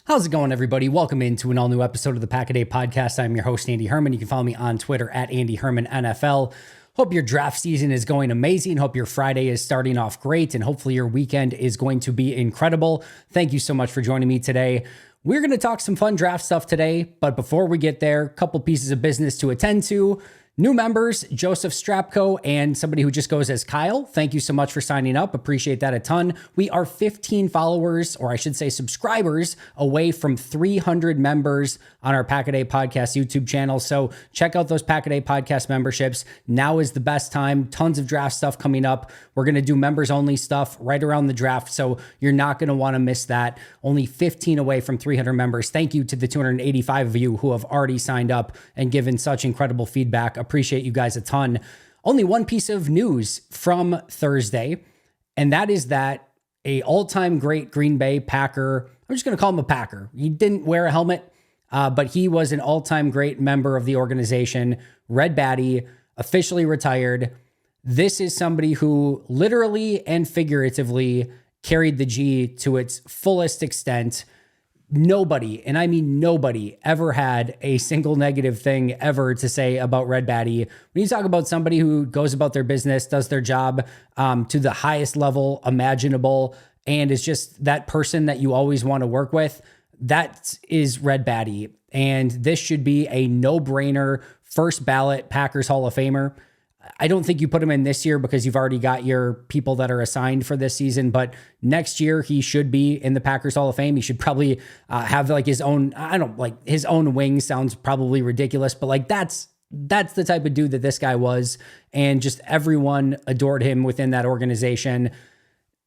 How's it going, everybody? Welcome into an all-new episode of the Pack-A-Day Podcast. I'm your host, Andy Herman. You can follow me on Twitter at Andy Herman NFL. Hope your draft season is going amazing. Hope your Friday is starting off great, and hopefully your weekend is going to be incredible. Thank you so much for joining me today. We're going to talk some fun draft stuff today, but before we get there, a couple pieces of business to attend to. New members, Joseph Strapko and somebody who just goes as Kyle. Thank you so much for signing up. Appreciate that a ton. We are 15 followers, or I should say subscribers, away from 300 members on our Pack-A-Day Podcast YouTube channel. So check out those Pack-A-Day Podcast memberships. Now is the best time. Tons of draft stuff coming up. We're going to do members only stuff right around the draft, so you're not going to want to miss that. Only 15 away from 300 members. Thank you to the 285 of you who have already signed up and given such incredible feedback. Appreciate you guys a ton. Only one piece of news from Thursday, and that is that a all-time great Green Bay Packer, I'm just going to call him a Packer. He didn't wear a helmet, but he was an all-time great member of the organization. Red Batty, officially retired. This is somebody who literally and figuratively carried the G to its fullest extent. Nobody, and I mean nobody, ever had a single negative thing ever to say about Red Batty. When you talk about somebody who goes about their business, does their job to the highest level imaginable, and is just that person that you always want to work with, that is Red Batty. And this should be a no-brainer first ballot Packers Hall of Famer. I don't think you put him in this year because you've already got your people that are assigned for this season, but next year he should be in the Packers Hall of Fame. He should probably have like his own, his own wing sounds probably ridiculous, but like that's the type of dude that this guy was. And just everyone adored him within that organization.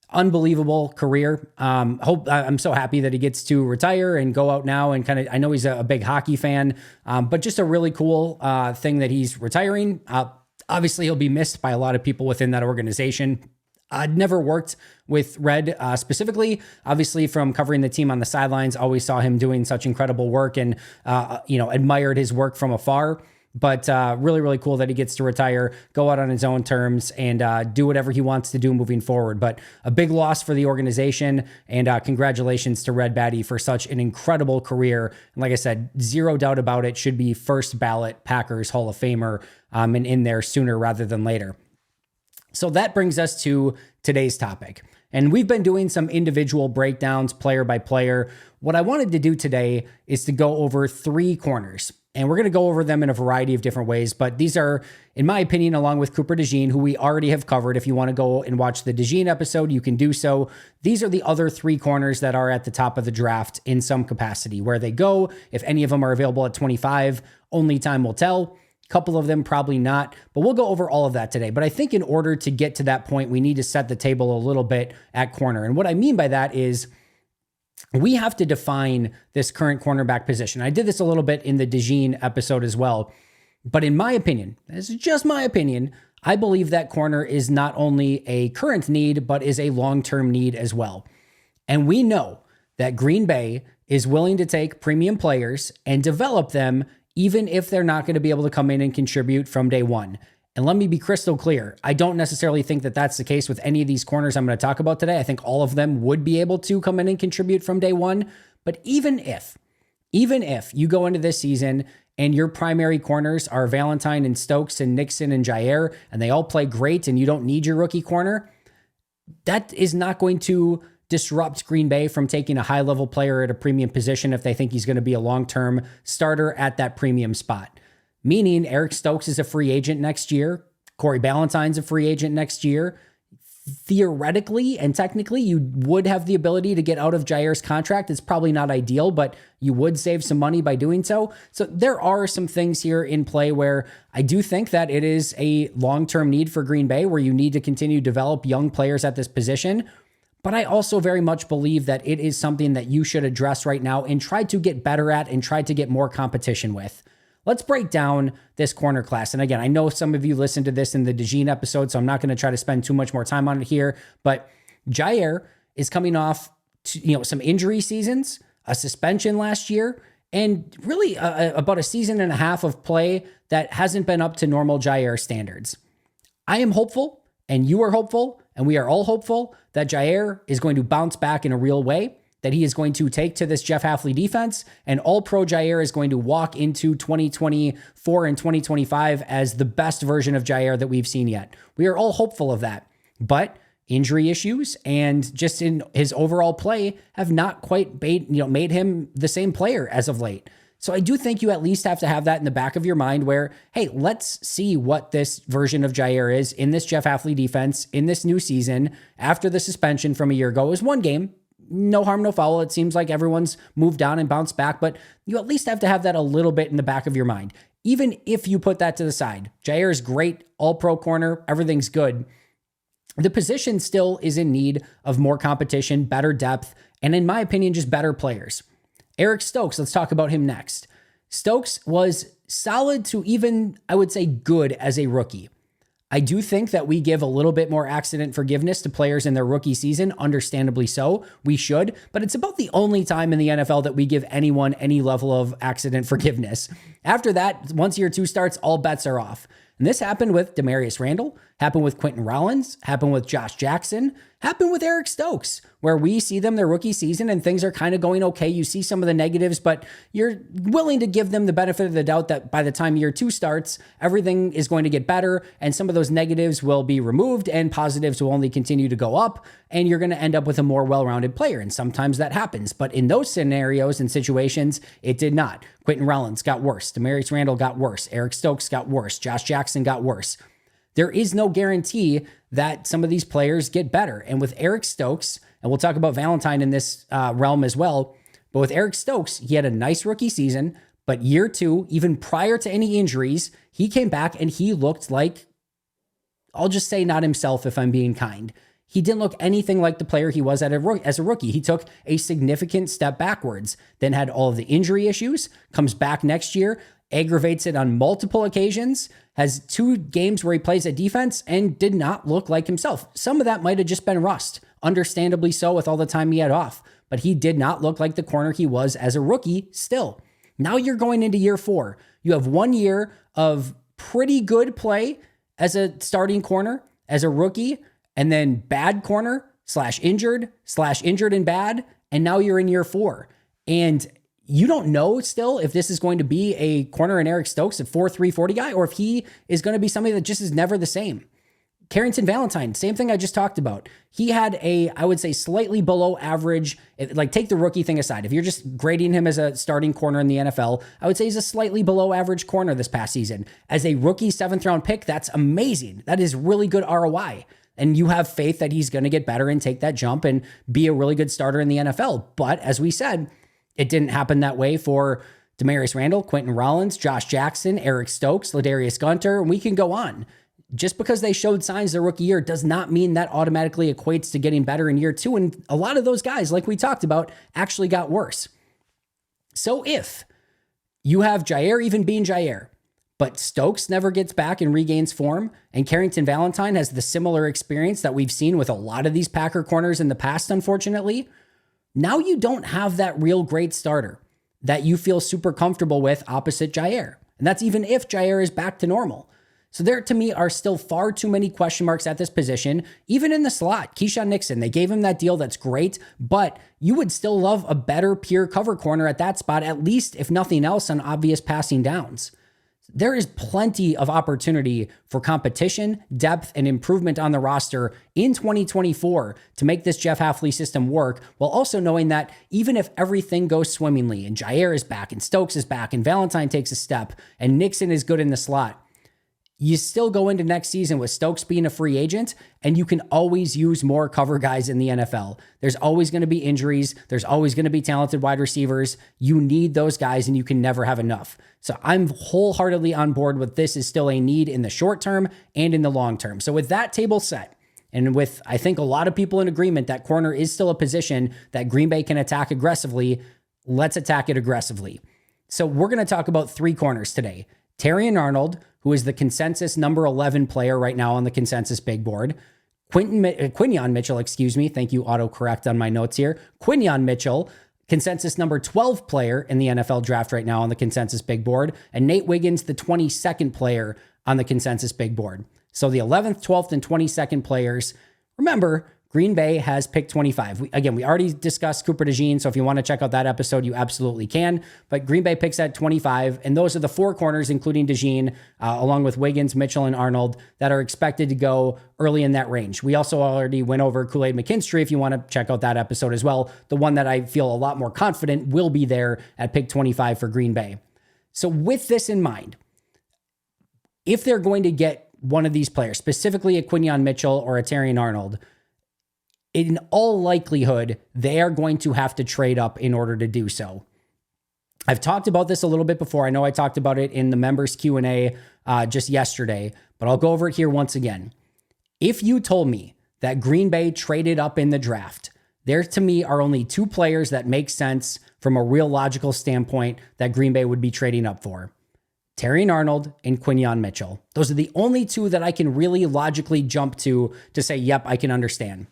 Unbelievable career. I'm so happy that he gets to retire and go out now and kind of, I know he's a big hockey fan, but just a really cool thing that he's retiring. Obviously, he'll be missed by a lot of people within that organization. I'd never worked with Red specifically. Obviously, from covering the team on the sidelines, always saw him doing such incredible work and, admired his work from afar. But really, really cool that he gets to retire, go out on his own terms, and do whatever he wants to do moving forward. But a big loss for the organization, and congratulations to Red Batty for such an incredible career. And like I said, zero doubt about it, should be first ballot Packers Hall of Famer and in there sooner rather than later. So that brings us to today's topic. And we've been doing some individual breakdowns, player by player. What I wanted to do today is to go over three corners. And we're going to go over them in a variety of different ways. But these are, in my opinion, along with Cooper DeJean, who we already have covered. If you want to go and watch the DeJean episode, you can do so. These are the other three corners that are at the top of the draft in some capacity. Where they go, if any of them are available at 25, only time will tell. A couple of them probably not, but we'll go over all of that today. But I think in order to get to that point, we need to set the table a little bit at corner. And what I mean by that is we have to define this current cornerback position. I did this a little bit in the DeJean episode as well. But in my opinion, this is just my opinion, I believe that corner is not only a current need, but is a long-term need as well. And we know that Green Bay is willing to take premium players and develop them even if they're not going to be able to come in and contribute from day one. And let me be crystal clear. I don't necessarily think that that's the case with any of these corners I'm going to talk about today. I think all of them would be able to come in and contribute from day one. But even if you go into this season and your primary corners are Valentine and Stokes and Nixon and Jair, and they all play great and you don't need your rookie corner, that is not going to disrupt Green Bay from taking a high-level player at a premium position if they think he's going to be a long-term starter at that premium spot. Meaning Eric Stokes is a free agent next year. Corey Ballantyne's a free agent next year. Theoretically and technically, you would have the ability to get out of Jair's contract. It's probably not ideal, but you would save some money by doing so. So there are some things here in play where I do think that it is a long-term need for Green Bay where you need to continue to develop young players at this position. But I also very much believe that it is something that you should address right now and try to get better at and try to get more competition with. Let's break down this corner class. And again, I know some of you listened to this in the DeJean episode, so I'm not going to try to spend too much more time on it here. But Jair is coming off some injury seasons, a suspension last year, and really about a season and a half of play that hasn't been up to normal Jair standards. I am hopeful, and you are hopeful, and we are all hopeful that Jair is going to bounce back in a real way. that he is going to take to this Jeff Hafley defense, and All-Pro Jaire is going to walk into 2024 and 2025 as the best version of Jaire that we've seen yet. We are all hopeful of that, but injury issues and just in his overall play have not quite made him the same player as of late. So I do think you at least have to have that in the back of your mind where, hey, let's see what this version of Jaire is in this Jeff Hafley defense in this new season after the suspension from a year ago. It was one game. No harm, no foul. It seems like everyone's moved on and bounced back, but you at least have to have that a little bit in the back of your mind. Even if you put that to the side, Jaire is great, all-pro corner, everything's good. The position still is in need of more competition, better depth, and in my opinion, just better players. Eric Stokes, let's talk about him next. Stokes was solid to even, I would say, good as a rookie. I do think that we give a little bit more accident forgiveness to players in their rookie season, understandably so. We should, but it's about the only time in the NFL that we give anyone any level of accident forgiveness. After that, once year two starts, all bets are off. And this happened with Demarius Randall, happened with Quinton Rollins, happened with Josh Jackson, happened with Eric Stokes, where we see them their rookie season and things are kind of going okay. You see some of the negatives, but you're willing to give them the benefit of the doubt that by the time year two starts, everything is going to get better and some of those negatives will be removed and positives will only continue to go up and you're going to end up with a more well-rounded player. And sometimes that happens, but in those scenarios and situations, it did not. Quinton Rollins got worse. Demarius Randall got worse. Eric Stokes got worse. Josh Jackson got worse. There is no guarantee that some of these players get better. And with Eric Stokes, and we'll talk about Valentine in this realm as well, but with Eric Stokes, he had a nice rookie season, but year two, even prior to any injuries, he came back and he looked like, I'll just say not himself if I'm being kind. He didn't look anything like the player he was as a rookie. He took a significant step backwards, then had all of the injury issues, comes back next year, aggravates it on multiple occasions, has 2 games where he plays at defense and did not look like himself. Some of that might have just been rust, understandably so with all the time he had off, but he did not look like the corner he was as a rookie still. Now you're going into year 4. You have 1 year of pretty good play as a starting corner, as a rookie, and then bad corner / injured and bad. And now you're in year 4. And you don't know still if this is going to be a corner in Eric Stokes, a 4.3 40 guy, or if he is going to be somebody that just is never the same. Carrington Valentine, same thing I just talked about. He had a, I would say, slightly below average, like take the rookie thing aside. If you're just grading him as a starting corner in the NFL, I would say he's a slightly below average corner this past season. As a rookie 7th round pick, that's amazing. That is really good ROI. And you have faith that he's going to get better and take that jump and be a really good starter in the NFL. But as we said, it didn't happen that way for Demarius Randall, Quinton Rollins, Josh Jackson, Eric Stokes, Ladarius Gunter, and we can go on. Just because they showed signs their rookie year does not mean that automatically equates to getting better in year 2. And a lot of those guys, like we talked about, actually got worse. So if you have Jaire even being Jaire, but Stokes never gets back and regains form, and Carrington Valentine has the similar experience that we've seen with a lot of these Packer corners in the past, unfortunately, now you don't have that real great starter that you feel super comfortable with opposite Jaire. And that's even if Jaire is back to normal. So there, to me, are still far too many question marks at this position. Even in the slot, Keyshawn Nixon, they gave him that deal. That's great. But you would still love a better pure cover corner at that spot, at least if nothing else on obvious passing downs. There is plenty of opportunity for competition, depth, and improvement on the roster in 2024 to make this Jeff Hafley system work, while also knowing that even if everything goes swimmingly and Jaire is back and Stokes is back and Valentine takes a step and Nixon is good in the slot, you still go into next season with Stokes being a free agent, and you can always use more cover guys in the NFL. There's always going to be injuries. There's always going to be talented wide receivers. You need those guys, and you can never have enough. So I'm wholeheartedly on board with this is still a need in the short term and in the long term. So with that table set, and with, I think, a lot of people in agreement that corner is still a position that Green Bay can attack aggressively, let's attack it aggressively. So we're going to talk about 3 corners today. Terrion Arnold, who is the consensus number 11 player right now on the consensus big board. Quinyon Mitchell, thank you, autocorrect on my notes here. Quinyon Mitchell, consensus number 12 player in the NFL draft right now on the consensus big board. And Nate Wiggins, the 22nd player on the consensus big board. So the 11th, 12th, and 22nd players. Remember, Green Bay has pick 25. We already discussed Cooper DeJean, so if you want to check out that episode, you absolutely can. But Green Bay picks at 25, and those are the 4 corners, including DeJean, along with Wiggins, Mitchell, and Arnold, that are expected to go early in that range. We also already went over Kool-Aid McKinstry, if you want to check out that episode as well. The one that I feel a lot more confident will be there at pick 25 for Green Bay. So with this in mind, if they're going to get one of these players, specifically a Quinyon Mitchell or a Terrion Arnold, in all likelihood, they are going to have to trade up in order to do so. I've talked about this a little bit before. I know I talked about it in the members Q&A just yesterday, but I'll go over it here once again. If you told me that Green Bay traded up in the draft, there to me are only 2 players that make sense from a real logical standpoint that Green Bay would be trading up for. Terrion Arnold and Quinyon Mitchell. Those are the only 2 that I can really logically jump to say, yep, I can understand.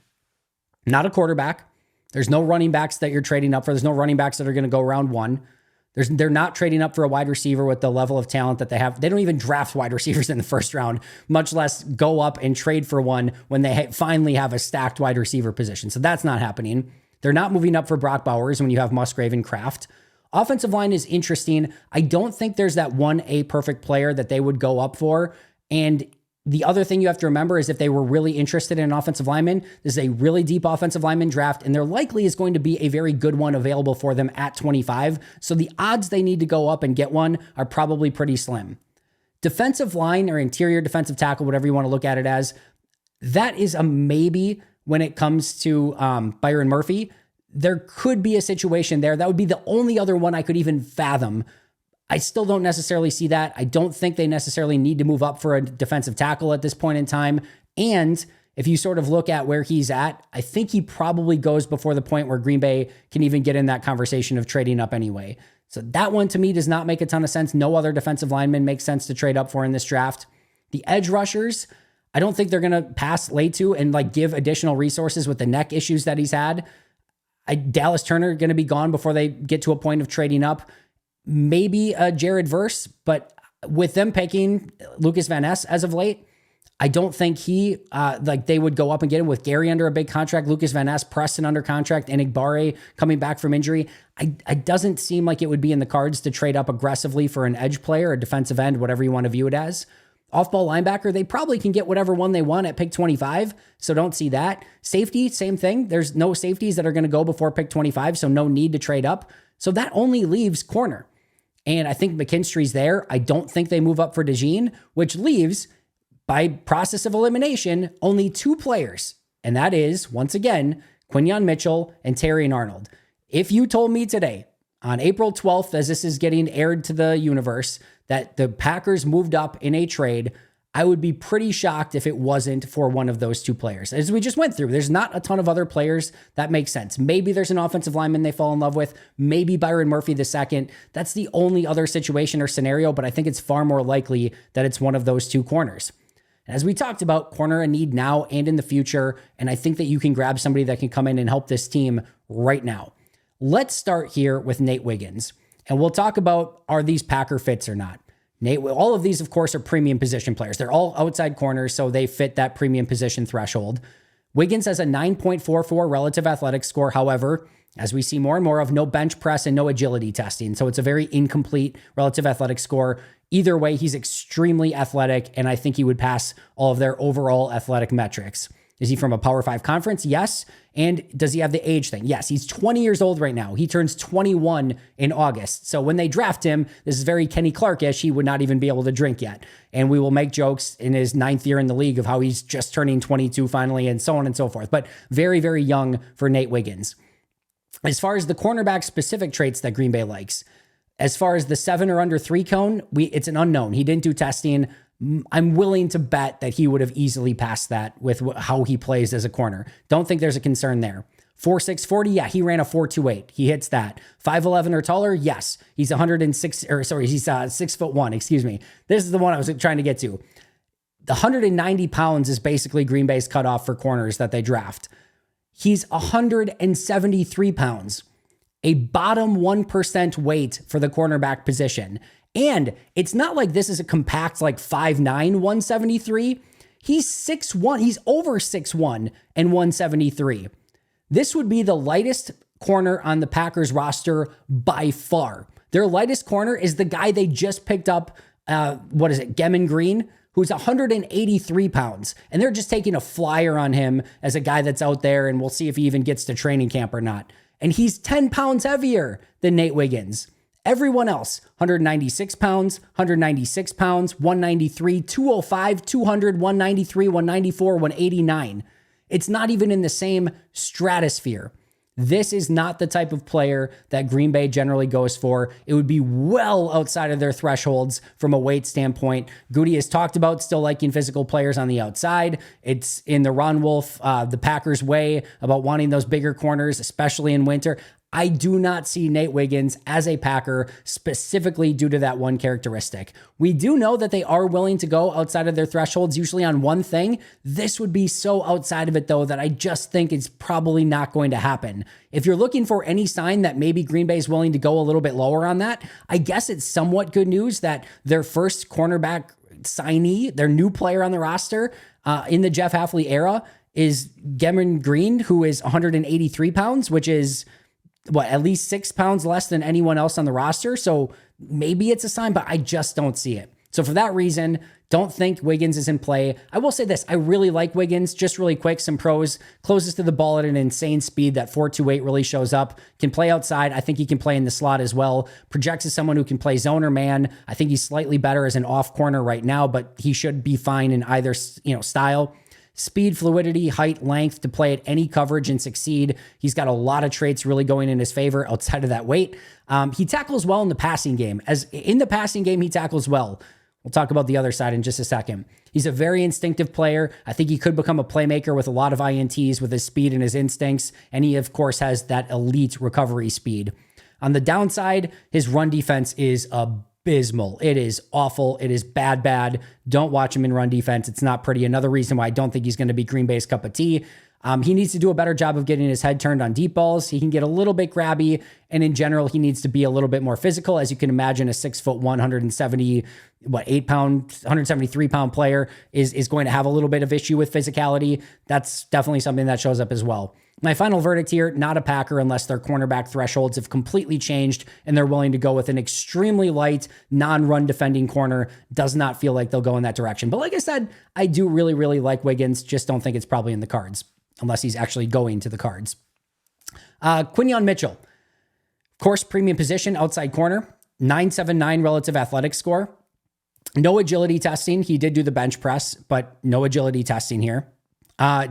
Not a quarterback. There's no running backs that you're trading up for. There's no running backs that are going to go round 1. They're not trading up for a wide receiver with the level of talent that they have. They don't even draft wide receivers in the first round, much less go up and trade for one when they finally have a stacked wide receiver position. So that's not happening. They're not moving up for Brock Bowers when you have Musgrave and Kraft. Offensive line is interesting. I don't think there's that 1A perfect player that they would go up for. And the other thing you have to remember is if they were really interested in an offensive lineman, this is a really deep offensive lineman draft, and there likely is going to be a very good one available for them at 25. So the odds they need to go up and get one are probably pretty slim. Defensive line or interior defensive tackle, whatever you want to look at it as, that is a maybe when it comes to Byron Murphy. There could be a situation there. That would be the only other one I could even fathom. I still don't necessarily see that. I don't think they necessarily need to move up for a defensive tackle at this point in time. And if you sort of look at where he's at, I think he probably goes before the point where Green Bay can even get in that conversation of trading up anyway. So that one to me does not make a ton of sense. No other defensive lineman makes sense to trade up for in this draft. The edge rushers, I don't think they're going to pass Letu and give additional resources with the neck issues that he's had. Dallas Turner going to be gone before they get to a point of trading up. Maybe Jared Verse, but with them picking Lucas Van Ness as of late, I don't think they would go up and get him with Gary under a big contract, Lucas Van Ness, Preston under contract, and Igbare coming back from injury. It doesn't seem like it would be in the cards to trade up aggressively for an edge player, a defensive end, whatever you want to view it as. Off-ball linebacker, they probably can get whatever one they want at pick 25, so don't see that. Safety, same thing. There's no safeties that are going to go before pick 25, so no need to trade up. So that only leaves corner. And I think McKinstry's there. I don't think they move up for DeJean, which leaves, by process of elimination, only 2 players. And that is, once again, Quinyon Mitchell and Terrion Arnold. If you told me today, on April 12th, as this is getting aired to the universe, that the Packers moved up in a trade, I would be pretty shocked if it wasn't for one of those 2 players. As we just went through, there's not a ton of other players that make sense. Maybe there's an offensive lineman they fall in love with. Maybe Byron Murphy II. That's the only other situation or scenario, but I think it's far more likely that it's one of those 2 corners. And as we talked about, corner a need now and in the future, and I think that you can grab somebody that can come in and help this team right now. Let's start here with Nate Wiggins, and we'll talk about, are these Packer fits or not? All of these, of course, are premium position players. They're all outside corners, so they fit that premium position threshold. Wiggins has a 9.44 relative athletic score. However, as we see more and more of, no bench press and no agility testing. So it's a very incomplete relative athletic score. Either way, he's extremely athletic, and I think he would pass all of their overall athletic metrics. Is he from a Power 5 conference? Yes. And does he have the age thing? Yes. He's 20 years old right now. He turns 21 in August. So when they draft him, this is very Kenny Clark-ish. He would not even be able to drink yet. And we will make jokes in his 9th year in the league of how he's just turning 22 finally, and so on and so forth. But very, very young for Nate Wiggins. As far as the cornerback specific traits that Green Bay likes, as far as the 7 or under 3 cone, it's an unknown. He didn't do testing. I'm willing to bet that he would have easily passed that with how he plays as a corner. Don't think there's a concern there. 4.6 40, yeah, he ran a 4.28. He hits that. 5'11 or taller, yes. He's 6'1", excuse me. This is the one I was trying to get to. The 190 pounds is basically Green Bay's cutoff for corners that they draft. He's 173 pounds, a bottom 1% weight for the cornerback position. And it's not like this is a compact 5'9", 173. He's 6'1". He's over 6'1" and 173. This would be the lightest corner on the Packers roster by far. Their lightest corner is the guy they just picked up, Gemon Green, who's 183 pounds. And they're just taking a flyer on him as a guy that's out there, and we'll see if he even gets to training camp or not. And he's 10 pounds heavier than Nate Wiggins. Everyone else, 196 pounds, 196 pounds, 193, 205, 200, 193, 194, 189. It's not even in the same stratosphere. This is not the type of player that Green Bay generally goes for. It would be well outside of their thresholds from a weight standpoint. Goody has talked about still liking physical players on the outside. It's in the Ron Wolf, the Packers way about wanting those bigger corners, especially in winter. I do not see Nate Wiggins as a Packer specifically due to that one characteristic. We do know that they are willing to go outside of their thresholds, usually on one thing. This would be so outside of it, though, that I just think it's probably not going to happen. If you're looking for any sign that maybe Green Bay is willing to go a little bit lower on that, I guess it's somewhat good news that their first cornerback signee, their new player on the roster in the Jeff Hafley era, is Gemon Green, who is 183 pounds, which is at least 6 pounds less than anyone else on the roster. So maybe it's a sign, but I just don't see it. So for that reason, don't think Wiggins is in play. I will say this, I really like Wiggins. Just really quick, some pros. Closes to the ball at an insane speed. That 4.28 really shows up. Can play outside. I think he can play in the slot as well. Projects as someone who can play zone or man. I think he's slightly better as an off corner right now, but he should be fine in either style. Speed, fluidity, height, length to play at any coverage and succeed. He's got a lot of traits really going in his favor outside of that weight. He tackles well in the passing game. He tackles well. We'll talk about the other side in just a second. He's a very instinctive player. I think he could become a playmaker with a lot of INTs with his speed and his instincts. And he, of course, has that elite recovery speed. On the downside, his run defense is abysmal. It is awful. It is bad. Don't watch him in run defense. It's not pretty. Another reason why I don't think he's going to be Green Bay's cup of tea. He needs to do a better job of getting his head turned on deep balls. He can get a little bit grabby, and in general, he needs to be a little bit more physical. As you can imagine, a 6'1", 173 pound player is going to have a little bit of issue with physicality. That's definitely something that shows up as well. My final verdict here, not a Packer unless their cornerback thresholds have completely changed and they're willing to go with an extremely light, non-run defending corner. Does not feel like they'll go in that direction. But like I said, I do really, really like Wiggins. Just don't think it's probably in the cards unless he's actually going to the cards. Quinyon Mitchell, of course, premium position, outside corner, 9.79 relative athletic score. No agility testing. He did do the bench press, but no agility testing here.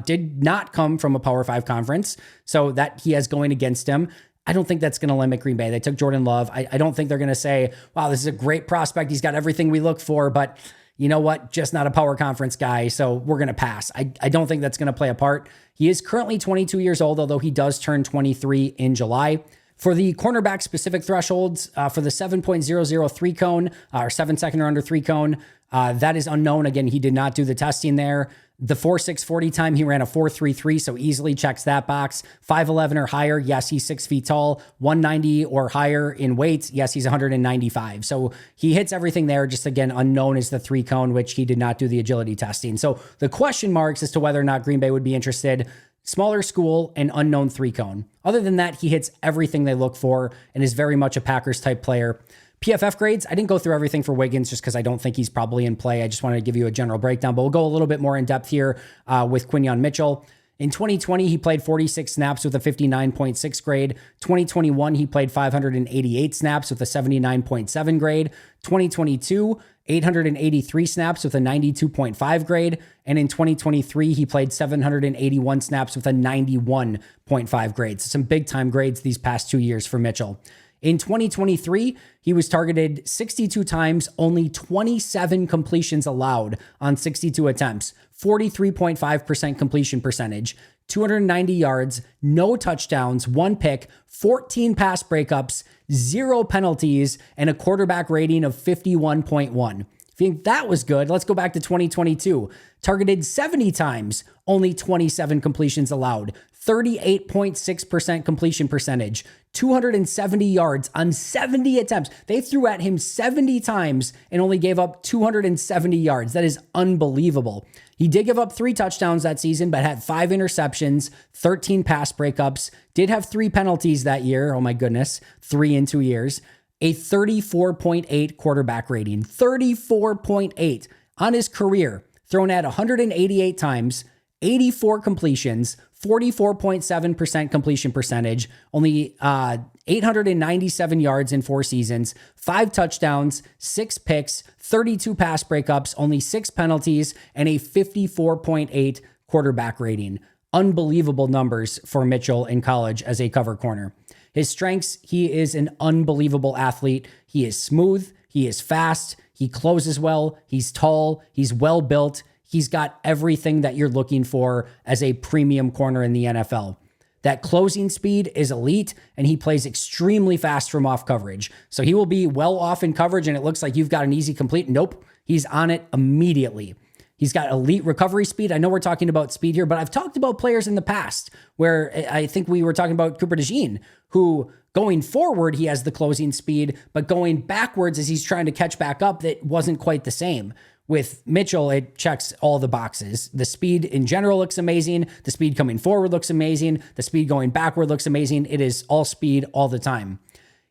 Did not come from a Power 5 conference, so that he has going against him. I don't think that's going to limit Green Bay. They took Jordan Love. I don't think they're going to say, wow, this is a great prospect. He's got everything we look for, but you know what? Just not a power conference guy, so we're going to pass. I don't think that's going to play a part. He is currently 22 years old, although he does turn 23 in July. For the cornerback specific thresholds, for the 7.003 cone, or 7 second or under 3 cone, that is unknown. Again, he did not do the testing there. The 4.6 40 time, he ran a 4.33, so easily checks that box. 5'11 or higher, yes, he's 6 feet tall. 190 or higher in weight, yes, he's 195. So he hits everything there. Just again, unknown is the 3 cone, which he did not do the agility testing. So the question marks as to whether or not Green Bay would be interested: smaller school and unknown 3 cone. Other than that, he hits everything they look for and is very much a Packers type player. PFF grades, I didn't go through everything for Wiggins just because I don't think he's probably in play. I just wanted to give you a general breakdown, but we'll go a little bit more in depth here with Quinyon Mitchell. In 2020, he played 46 snaps with a 59.6 grade. 2021, he played 588 snaps with a 79.7 grade. 2022, 883 snaps with a 92.5 grade. And in 2023, he played 781 snaps with a 91.5 grade. So some big time grades these past 2 years for Mitchell. In 2023, he was targeted 62 times, only 27 completions allowed on 62 attempts, 43.5% completion percentage, 290 yards, no touchdowns, 1 pick, 14 pass breakups, 0 penalties, and a quarterback rating of 51.1. If you think that was good, let's go back to 2022. Targeted 70 times, only 27 completions allowed, 38.6% completion percentage, 270 yards on 70 attempts. They threw at him 70 times and only gave up 270 yards. That is unbelievable. He did give up 3 touchdowns that season, but had 5 interceptions, 13 pass breakups, did have 3 penalties that year. Oh my goodness, 3 in 2 years. A 34.8 quarterback rating, 34.8 on his career, thrown at 188 times, 84 completions, 44.7% completion percentage, only 897 yards in 4 seasons, 5 touchdowns, 6 picks, 32 pass breakups, only 6 penalties, and a 54.8 quarterback rating. Unbelievable numbers for Mitchell in college as a cover corner. His strengths, he is an unbelievable athlete. He is smooth, he is fast, he closes well, he's tall, he's well built. He's got everything that you're looking for as a premium corner in the NFL. That closing speed is elite, and he plays extremely fast from off coverage. So he will be well off in coverage, and it looks like you've got an easy complete. Nope, he's on it immediately. He's got elite recovery speed. I know we're talking about speed here, but I've talked about players in the past where I think we were talking about Cooper DeJean, who going forward, he has the closing speed, but going backwards as he's trying to catch back up, that wasn't quite the same. With Mitchell, it checks all the boxes. The speed in general looks amazing. The speed coming forward looks amazing. The speed going backward looks amazing. It is all speed all the time.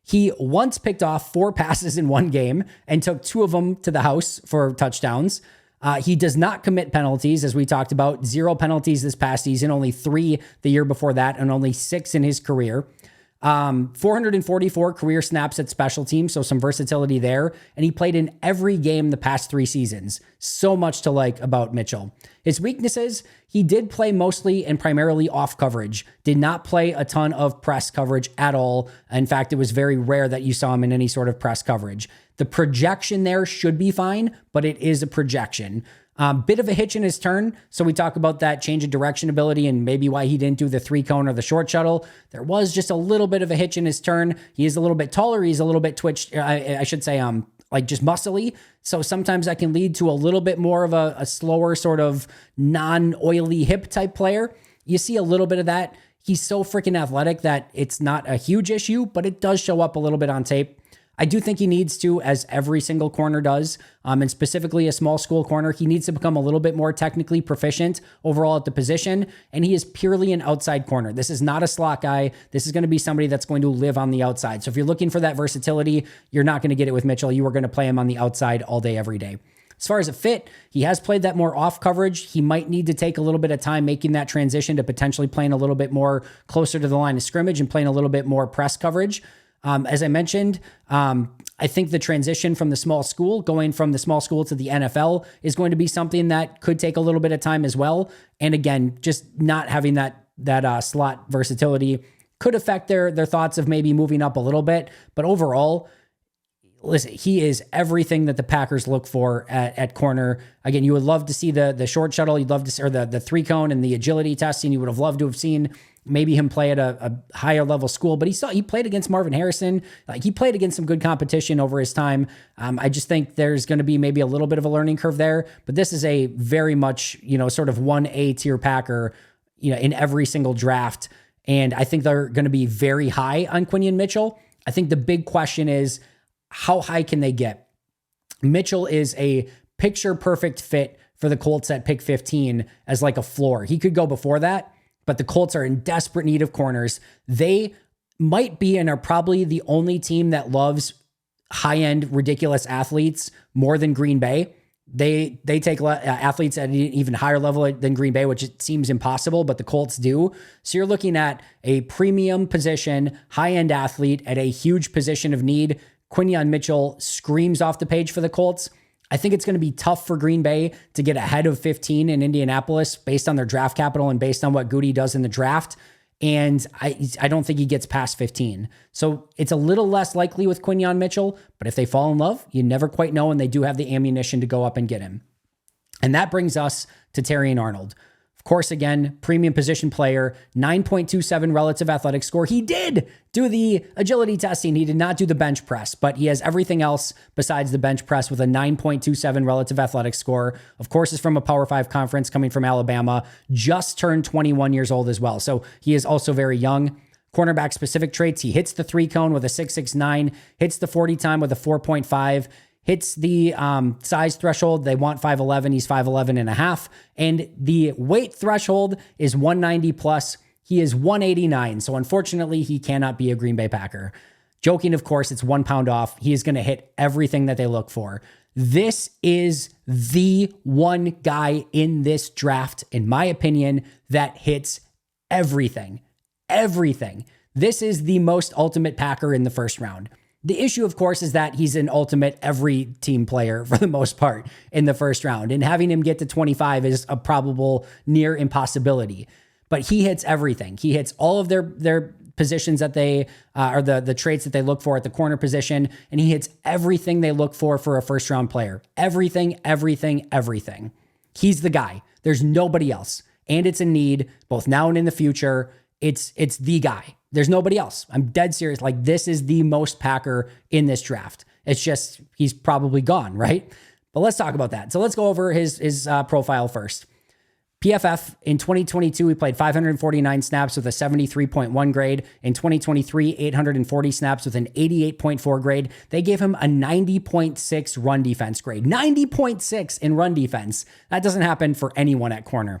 He once picked off 4 passes in one game and took 2 of them to the house for touchdowns. He does not commit penalties, as we talked about. 0 penalties this past season, only 3 the year before that, and only 6 in his career. 444 career snaps at special teams, so some versatility there. And he played in every game the past 3 seasons. So much to like about Mitchell. His weaknesses, he did play mostly and primarily off coverage. Did not play a ton of press coverage at all. In fact, it was very rare that you saw him in any sort of press coverage. The projection there should be fine, but it is a projection. Bit of a hitch in his turn. So we talk about that change of direction ability and maybe why he didn't do the 3-cone or the short shuttle. There was just a little bit of a hitch in his turn. He is a little bit taller. He's a little bit twitched. I should say, like just muscly. So sometimes that can lead to a little bit more of a slower sort of non-oily hip type player. You see a little bit of that. He's so freaking athletic that it's not a huge issue, but it does show up a little bit on tape. I do think he needs to, as every single corner does, and specifically a small school corner, he needs to become a little bit more technically proficient overall at the position, and he is purely an outside corner. This is not a slot guy. This is going to be somebody that's going to live on the outside. So if you're looking for that versatility, you're not going to get it with Mitchell. You are going to play him on the outside all day, every day. As far as a fit, he has played that more off coverage. He might need to take a little bit of time making that transition to potentially playing a little bit more closer to the line of scrimmage and playing a little bit more press coverage. As I mentioned, I think the transition from the small school, going from the small school to the NFL, is going to be something that could take a little bit of time as well. And again, just not having that slot versatility could affect their thoughts of maybe moving up a little bit. But overall, listen, he is everything that the Packers look for at corner. Again, you would love to see the short shuttle. You'd love to see, or the 3-cone and the agility testing. You would have loved to have seen maybe him play at a higher level school, but he played against Marvin Harrison. Like, he played against some good competition over his time. I just think there's going to be maybe a little bit of a learning curve there, but this is a very much, sort of 1A tier Packer, in every single draft. And I think they're going to be very high on Quinyon Mitchell. I think the big question is, how high can they get? Mitchell is a picture perfect fit for the Colts at pick 15 as like a floor. He could go before that, but the Colts are in desperate need of corners. They might be and are probably the only team that loves high-end, ridiculous athletes more than Green Bay. They take athletes at an even higher level than Green Bay, which it seems impossible, but the Colts do. So you're looking at a premium position, high-end athlete at a huge position of need. Quinyon Mitchell screams off the page for the Colts. I think it's going to be tough for Green Bay to get ahead of 15 in Indianapolis based on their draft capital and based on what Goody does in the draft. And I don't think he gets past 15. So it's a little less likely with Quinyon Mitchell, but if they fall in love, you never quite know, and they do have the ammunition to go up and get him. And that brings us to Terrion Arnold. Of course, again, premium position player, 9.27 relative athletic score. He did do the agility testing. He did not do the bench press, but he has everything else besides the bench press with a 9.27 relative athletic score. Of course, is from a Power 5 conference, coming from Alabama, just turned 21 years old as well. So he is also very young. Cornerback specific traits. He hits the 3-cone with a 6.69, hits the 40 time with a 4.5. hits the size threshold. They want 5'11". He's 5'11 and a half. And the weight threshold is 190 plus. He is 189. So unfortunately, he cannot be a Green Bay Packer. Joking, of course, it's 1 pound off. He is going to hit everything that they look for. This is the one guy in this draft, in my opinion, that hits everything. Everything. This is the most ultimate Packer in the first round. The issue, of course, is that he's an ultimate every team player for the most part in the first round. And having him get to 25 is a probable near impossibility. But he hits everything. He hits all of their positions that they are the traits that they look for at the corner position. And he hits everything they look for a first round player. Everything, everything, everything. He's the guy. There's nobody else. And it's a need both now and in the future. It's the guy. There's nobody else. I'm dead serious. Like, this is the most Packer in this draft. It's just, he's probably gone, right? But let's talk about that. So let's go over his profile first. PFF in 2022, he played 549 snaps with a 73.1 grade. In 2023, 840 snaps with an 88.4 grade. They gave him a 90.6 run defense grade. 90.6 in run defense. That doesn't happen for anyone at corner.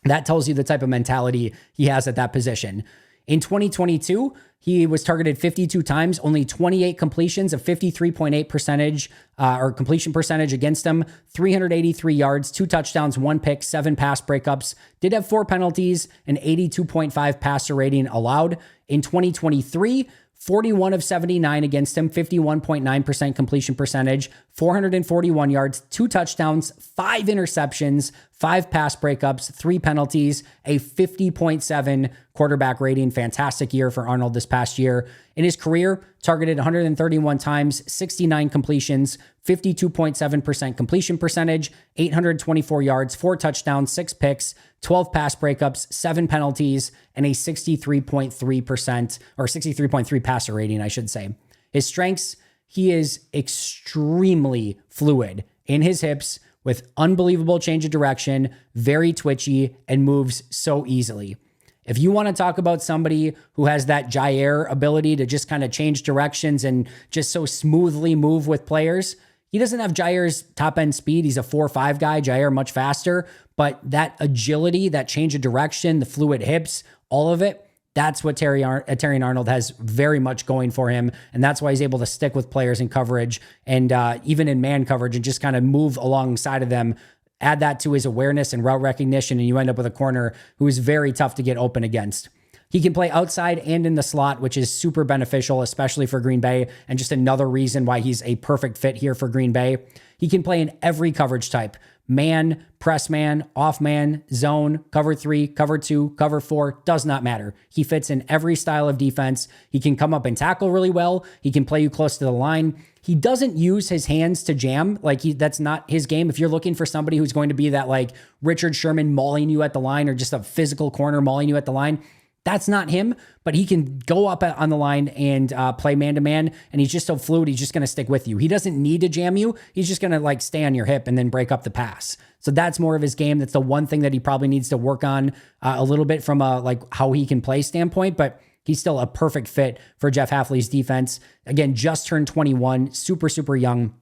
That tells you the type of mentality he has at that position. In 2022, he was targeted 52 times, only 28 completions, a 53.8 percentage or completion percentage against him, 383 yards, 2 touchdowns, 1 pick, 7 pass breakups, did have 4 penalties, an 82.5 passer rating allowed. In 2023, 41 of 79 against him, 51.9% completion percentage, 441 yards, 2 touchdowns, 5 interceptions, 5 pass breakups, 3 penalties, a 50.7 quarterback rating. Fantastic year for Arnold this past year. In his career, targeted 131 times, 69 completions, 52.7% completion percentage, 824 yards, 4 touchdowns, 6 picks, 12 pass breakups, 7 penalties, and a 63.3% or 63.3 passer rating, I should say. His strengths, he is extremely fluid in his hips with unbelievable change of direction, very twitchy, and moves so easily. If you want to talk about somebody who has that Jair ability to just kind of change directions and just so smoothly move with players, he doesn't have Jair's top end speed. He's a 4.5 guy, Jair much faster, but that agility, that change of direction, the fluid hips, all of it, that's what Terrion Arnold has very much going for him. And that's why he's able to stick with players in coverage and even in man coverage and just kind of move alongside of them. Add that to his awareness and route recognition, and you end up with a corner who is very tough to get open against. He can play outside and in the slot, which is super beneficial, especially for Green Bay, and just another reason why he's a perfect fit here for Green Bay. He can play in every coverage type: man, press man, off man, zone, cover 3, cover 2, cover 4, does not matter. He fits in every style of defense. He can come up and tackle really well. He can play you close to the line. He doesn't use his hands to jam. That's not his game. If you're looking for somebody who's going to be that like Richard Sherman mauling you at the line or just a physical corner mauling you at the line, that's not him, but he can go up on the line and play man-to-man, and he's just so fluid, he's just going to stick with you. He doesn't need to jam you. He's just going to like stay on your hip and then break up the pass. So that's more of his game. That's the one thing that he probably needs to work on a little bit from a like how he can play standpoint, but he's still a perfect fit for Jeff Hafley's defense. Again, just turned 21, super, super young.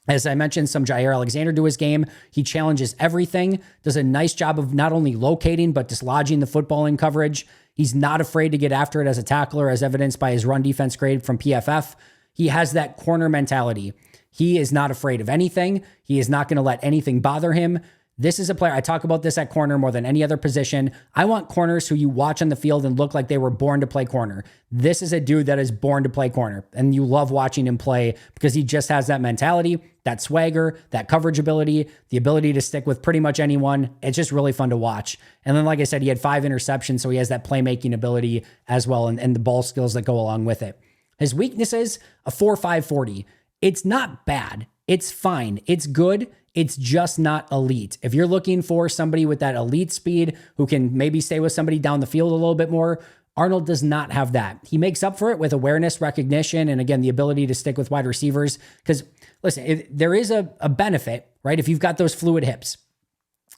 As I mentioned, some Jair Alexander to his game. He challenges everything, does a nice job of not only locating, but dislodging the football in coverage. He's not afraid to get after it as a tackler, as evidenced by his run defense grade from PFF. He has that corner mentality. He is not afraid of anything. He is not going to let anything bother him. This is a player, I talk about this at corner more than any other position. I want corners who you watch on the field and look like they were born to play corner. This is a dude that is born to play corner, and you love watching him play because he just has that mentality, that swagger, that coverage ability, the ability to stick with pretty much anyone. It's just really fun to watch. And then, like I said, he had 5 interceptions, so he has that playmaking ability as well and the ball skills that go along with it. His weaknesses, a 4.5 40. It's not bad. It's fine. It's good. It's just not elite. If you're looking for somebody with that elite speed who can maybe stay with somebody down the field a little bit more, Arnold does not have that. He makes up for it with awareness, recognition, and again, the ability to stick with wide receivers. Because listen, there is a benefit, right? If you've got those fluid hips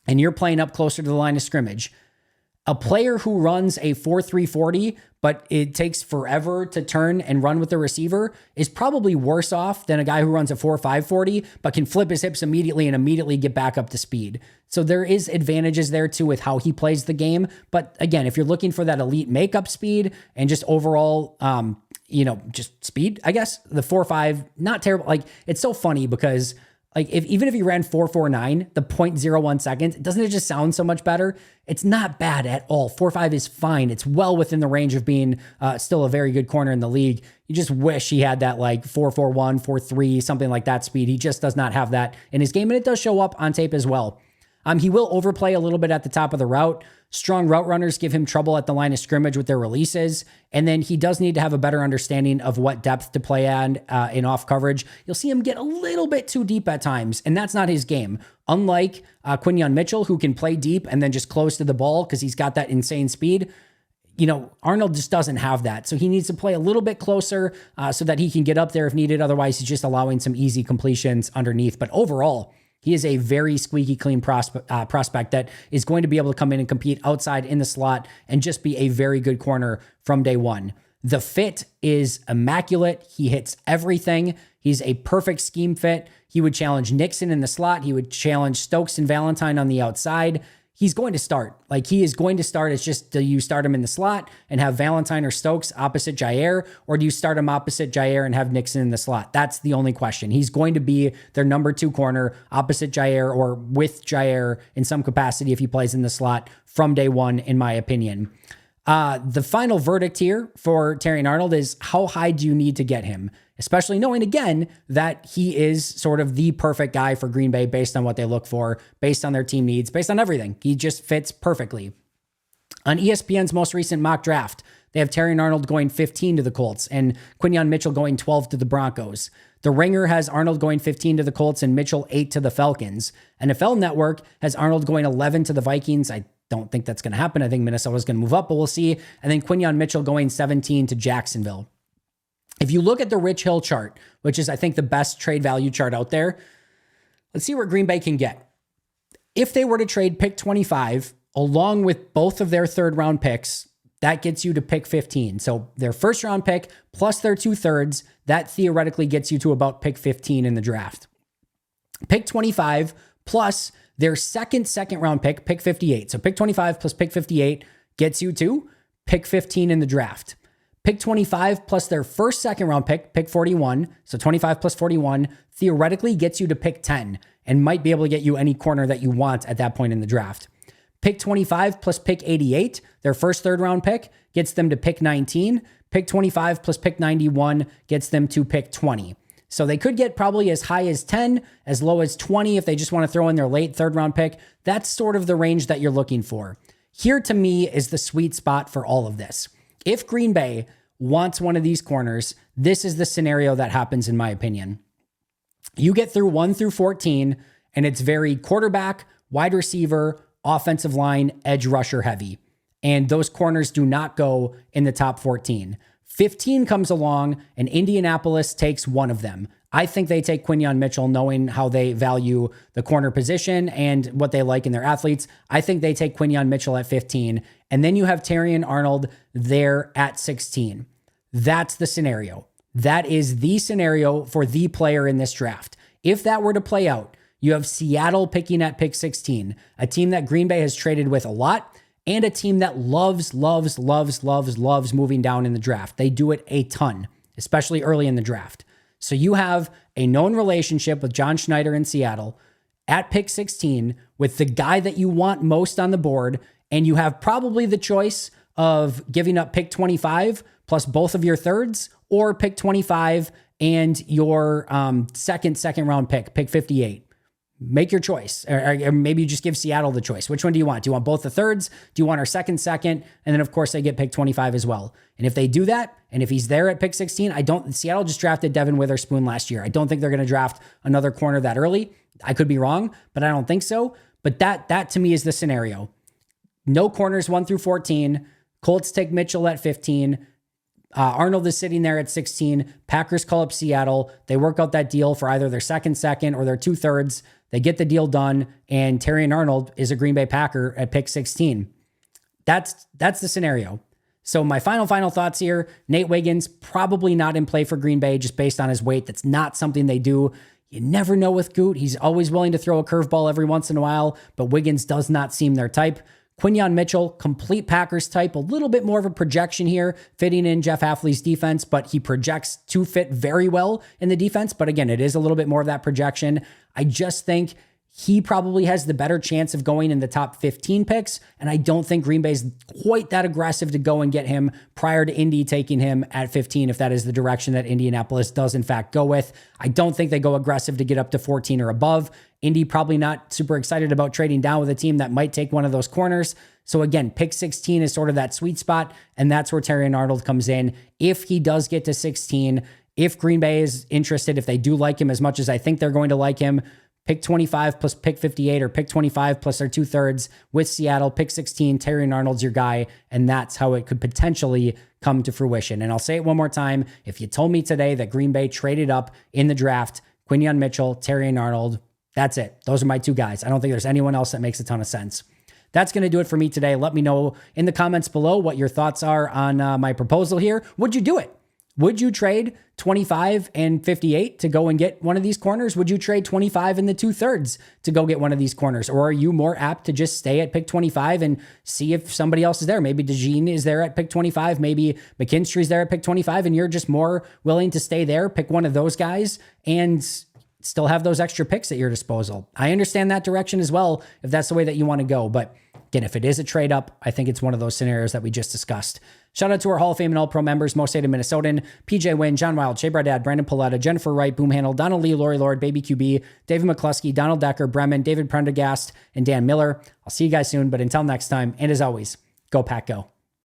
and you're playing up closer to the line of scrimmage, A player who runs a 4.340, but it takes forever to turn and run with the receiver is probably worse off than a guy who runs a 4.540, but can flip his hips immediately and immediately get back up to speed. So there is advantages there too with how he plays the game. But again, if you're looking for that elite makeup speed and just overall, just speed, I guess the 4.5, not terrible. Like, it's so funny because like even if you ran 4.49, the 0.01 seconds, doesn't it just sound so much better? It's not bad at all. 4.5 is fine. It's well within the range of being still a very good corner in the league. You just wish he had that like 4.41, 4.3, something like that speed. He just does not have that in his game, and it does show up on tape as well. He will overplay a little bit at the top of the route. Strong route runners give him trouble at the line of scrimmage with their releases. And then he does need to have a better understanding of what depth to play at in off coverage. You'll see him get a little bit too deep at times, and that's not his game. Unlike Quinyon Mitchell, who can play deep and then just close to the ball because he's got that insane speed. Arnold just doesn't have that. So he needs to play a little bit closer so that he can get up there if needed. Otherwise, he's just allowing some easy completions underneath. But overall, he is a very squeaky clean prospect that is going to be able to come in and compete outside in the slot and just be a very good corner from day one. The fit is immaculate. He hits everything. He's a perfect scheme fit. He would challenge Nixon in the slot. He would challenge Stokes and Valentine on the outside. He's going to start. Like, he is going to start. It's just, do you start him in the slot and have Valentine or Stokes opposite Jair, or do you start him opposite Jair and have Nixon in the slot? That's the only question. He's going to be their number 2 corner opposite Jair or with Jair in some capacity if he plays in the slot from day one, in my opinion. The final verdict here for Terrion Arnold is, how high do you need to get him? Especially knowing, again, that he is sort of the perfect guy for Green Bay based on what they look for, based on their team needs, based on everything. He just fits perfectly. On ESPN's most recent mock draft, they have Terrion Arnold going 15 to the Colts and Quinyon Mitchell going 12 to the Broncos. The Ringer has Arnold going 15 to the Colts and Mitchell 8 to the Falcons. NFL Network has Arnold going 11 to the Vikings. I don't think that's going to happen. I think Minnesota's going to move up, but we'll see. And then Quinyon Mitchell going 17 to Jacksonville. If you look at the Rich Hill chart, which is, I think, the best trade value chart out there, let's see where Green Bay can get. If they were to trade pick 25 along with both of their third round picks, that gets you to pick 15. So their first round pick plus their 2/3, that theoretically gets you to about pick 15 in the draft. Pick 25 plus their second round pick, pick 58. So pick 25 plus pick 58 gets you to pick 15 in the draft. Pick 25 plus their first second round pick, pick 41. So 25 plus 41 theoretically gets you to pick 10 and might be able to get you any corner that you want at that point in the draft. Pick 25 plus pick 88, their first third round pick, gets them to pick 19. Pick 25 plus pick 91 gets them to pick 20. So they could get probably as high as 10, as low as 20 if they just want to throw in their late third round pick. That's sort of the range that you're looking for. Here, to me, is the sweet spot for all of this. If Green Bay wants one of these corners, this is the scenario that happens, in my opinion. You get through 1 through 14, and it's very quarterback, wide receiver, offensive line, edge rusher heavy. And those corners do not go in the top 14. 15 comes along, and Indianapolis takes one of them. I think they take Quinyon Mitchell, knowing how they value the corner position and what they like in their athletes. I think they take Quinyon Mitchell at 15. And then you have Terrion Arnold there at 16. That's the scenario. That is the scenario for the player in this draft. If that were to play out, you have Seattle picking at pick 16, a team that Green Bay has traded with a lot, and a team that loves moving down in the draft. They do it a ton, especially early in the draft. So you have a known relationship with John Schneider in Seattle at pick 16 with the guy that you want most on the board, and you have probably the choice of giving up pick 25 plus both of your thirds, or pick 25 and your second round pick 58. Make your choice, or maybe you just give Seattle the choice. Which one do you want? Do you want both the thirds? Do you want our second? And then, of course, they get pick 25 as well. And if they do that, and if he's there at pick 16, Seattle just drafted Devin Witherspoon last year. I don't think they're going to draft another corner that early. I could be wrong, but I don't think so. But that to me is the scenario. No corners 1 through 14. Colts take Mitchell at 15. Arnold is sitting there at 16. Packers call up Seattle. They work out that deal for either their second or their 2/3. They get the deal done, and Terrion Arnold is a Green Bay Packer at pick 16. That's the scenario. So my final thoughts here, Nate Wiggins, probably not in play for Green Bay just based on his weight. That's not something they do. You never know with Goot. He's always willing to throw a curveball every once in a while, but Wiggins does not seem their type. Quinyon Mitchell, complete Packers type, a little bit more of a projection here, fitting in Jeff Hafley's defense, but he projects to fit very well in the defense. But again, it is a little bit more of that projection. I just think he probably has the better chance of going in the top 15 picks, and I don't think Green Bay's quite that aggressive to go and get him prior to Indy taking him at 15 if that is the direction that Indianapolis does in fact go with. I don't think they go aggressive to get up to 14 or above. Indy probably not super excited about trading down with a team that might take one of those corners. So again, pick 16 is sort of that sweet spot, and that's where Terrion Arnold comes in. If he does get to 16, if Green Bay is interested, if they do like him as much as I think they're going to like him, pick 25 plus pick 58 or pick 25 plus their 2/3 with Seattle, pick 16, Terrion Arnold's your guy, and that's how it could potentially come to fruition. And I'll say it one more time. If you told me today that Green Bay traded up in the draft, Quinyon Mitchell, Terrion Arnold, that's it. Those are my two guys. I don't think there's anyone else that makes a ton of sense. That's going to do it for me today. Let me know in the comments below what your thoughts are on my proposal here. Would you do it? Would you trade 25 and 58 to go and get one of these corners? Would you trade 25 and the 2/3 to go get one of these corners? Or are you more apt to just stay at pick 25 and see if somebody else is there? Maybe DeJean is there at pick 25. Maybe McKinstry's there at pick 25 and you're just more willing to stay there, pick one of those guys and still have those extra picks at your disposal. I understand that direction as well if that's the way that you want to go. But again, if it is a trade up, I think it's one of those scenarios that we just discussed. Shout out to our Hall of Fame and All-Pro members, Most Hated Minnesotan, PJ Wynn, John Wild, Shea Bradad, Brandon Paletta, Jennifer Wright, Boom Handle, Donald Lee, Lori Lord, Baby QB, David McCluskey, Donald Decker, Bremen, David Prendergast, and Dan Miller. I'll see you guys soon, but until next time, and as always, go Pack Go.